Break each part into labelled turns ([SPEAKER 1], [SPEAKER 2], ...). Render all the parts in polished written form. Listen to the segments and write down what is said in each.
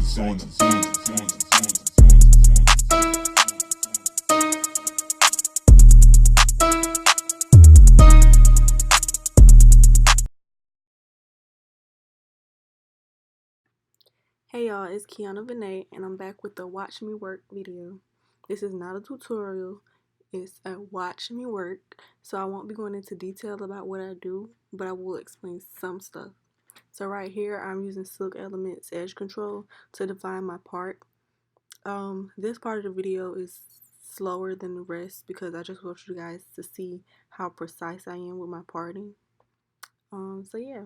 [SPEAKER 1] Hey y'all, it's Kiyanah Vinay and I'm back with the Watch Me Work video. This is not a tutorial, it's a watch me work, so I won't be going into detail about what I do, but I will explain some stuff. So right here I'm using Silk Elements Edge Control to define my part. This part of the video is slower than the rest because I just want you guys to see how precise I am with my parting. So yeah,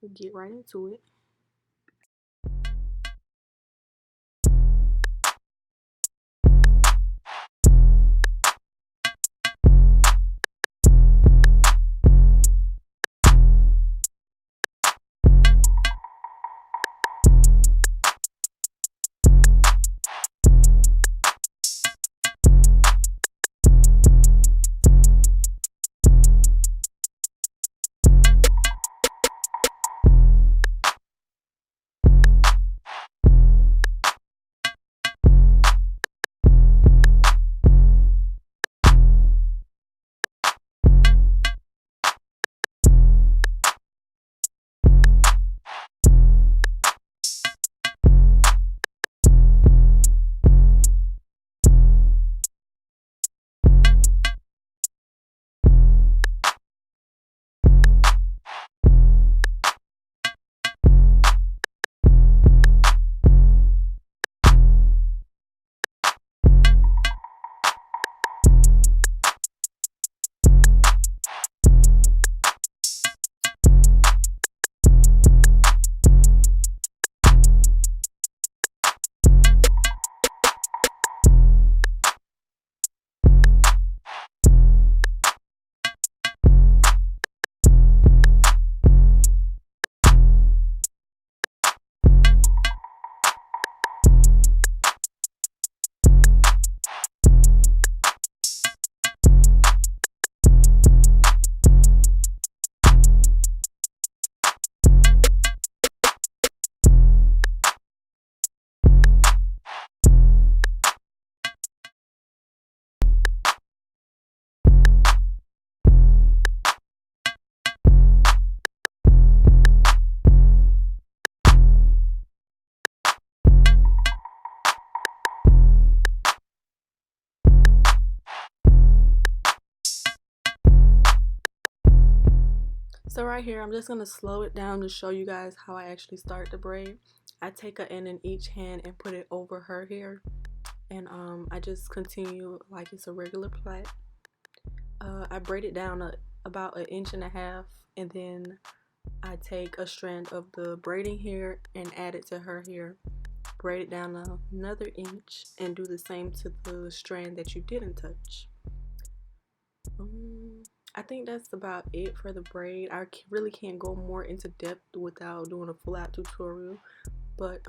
[SPEAKER 1] we'll get right into it. So right here, I'm just going to slow it down to show you guys how I actually start the braid. I take an end in each hand and put it over her hair. And I just continue like it's a regular plait. I braid it down about 1.5 inches, and then I take a strand of the braiding hair and add it to her hair. Braid it down another inch and do the same to the strand that you didn't touch. I think that's about it for the braid. I really can't go more into depth without doing a full out tutorial, but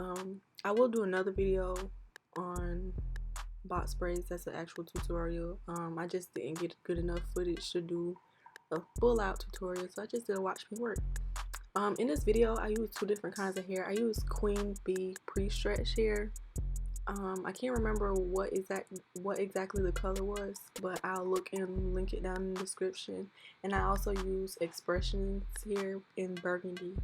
[SPEAKER 1] I will do another video on box braids. That's an actual tutorial. I just didn't get good enough footage to do a full out tutorial, so I just did a watch me work. In this video I use 2 different kinds of hair. I use queen bee pre-stretch hair. I can't remember what exactly the color was, but I'll look and link it down in the description. And I also use expressions here in burgundy.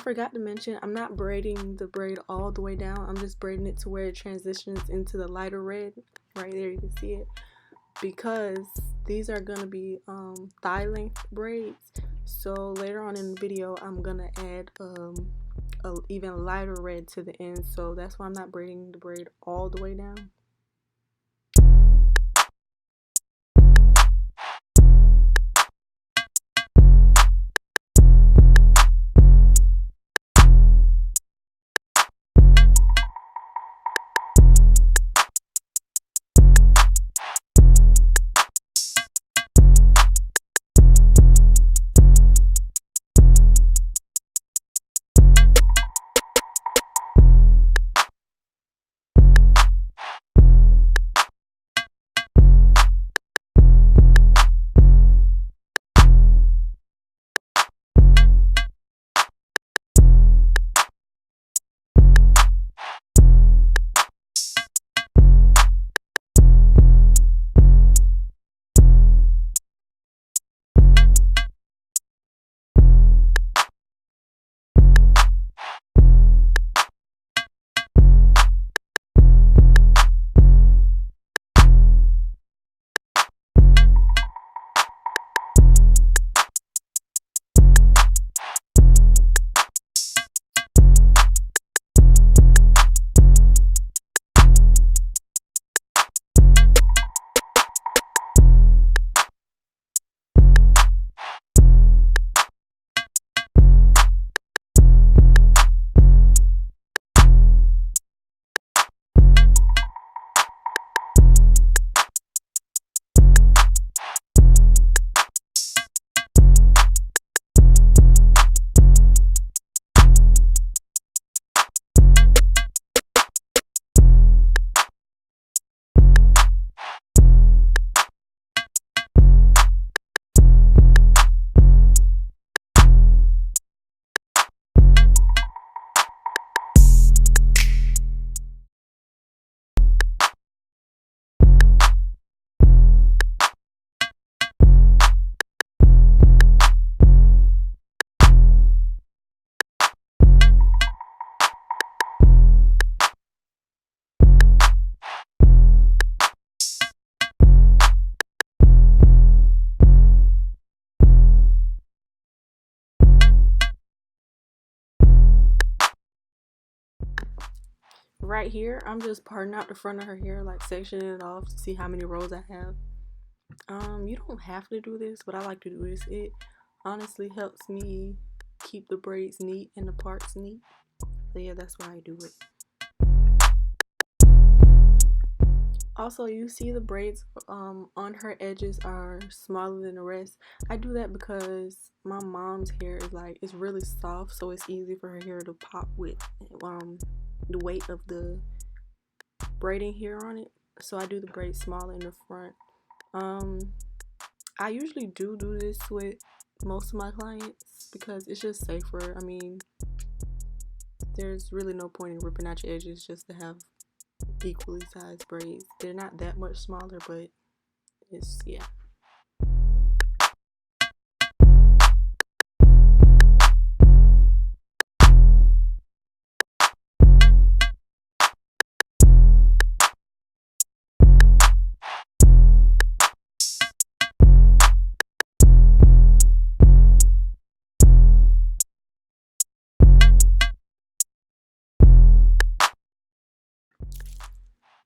[SPEAKER 1] forgot to mention, I'm not braiding the braid all the way down. I'm just braiding it to where it transitions into the lighter red. Right there, you can see it. Because these are gonna be thigh length braids. So later on in the video, I'm gonna add a even lighter red to the end. So that's why I'm not braiding the braid all the way down. Right here, I'm just parting out the front of her hair, like sectioning it off to see how many rows I have. You don't have to do this, but I like to do this. It honestly helps me keep the braids neat and the parts neat. So yeah, that's why I do it. Also, you see the braids on her edges are smaller than the rest. I do that because my mom's hair is it's really soft, so it's easy for her hair to pop with the weight of the braiding hair on it. So I do the braids smaller in the front. I usually do this with most of my clients because it's just safer. I mean, there's really no point in ripping out your edges just to have equally sized braids. They're not that much smaller, but it's, yeah.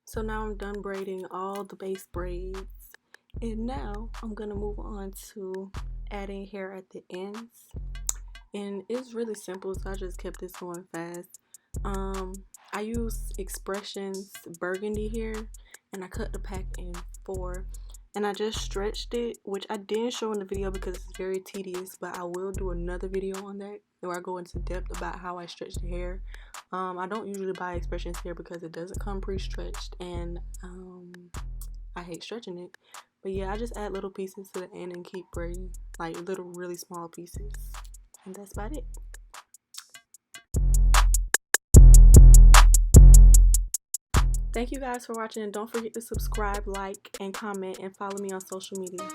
[SPEAKER 1] So now I'm done braiding all the base braids, and now I'm gonna move on to adding hair at the ends. And it's really simple, so I just kept this going fast. I use Expressions burgundy hair, and I cut the pack in 4, and I just stretched it, which I didn't show in the video because it's very tedious, but I will do another video on that where I go into depth about how I stretch the hair. I don't usually buy Expressions hair because it doesn't come pre-stretched, and I hate stretching it. But yeah, I just add little pieces to the end and keep braiding, like little really small pieces, and that's about it. Thank you guys for watching, and don't forget to subscribe, like, and comment, and follow me on social media.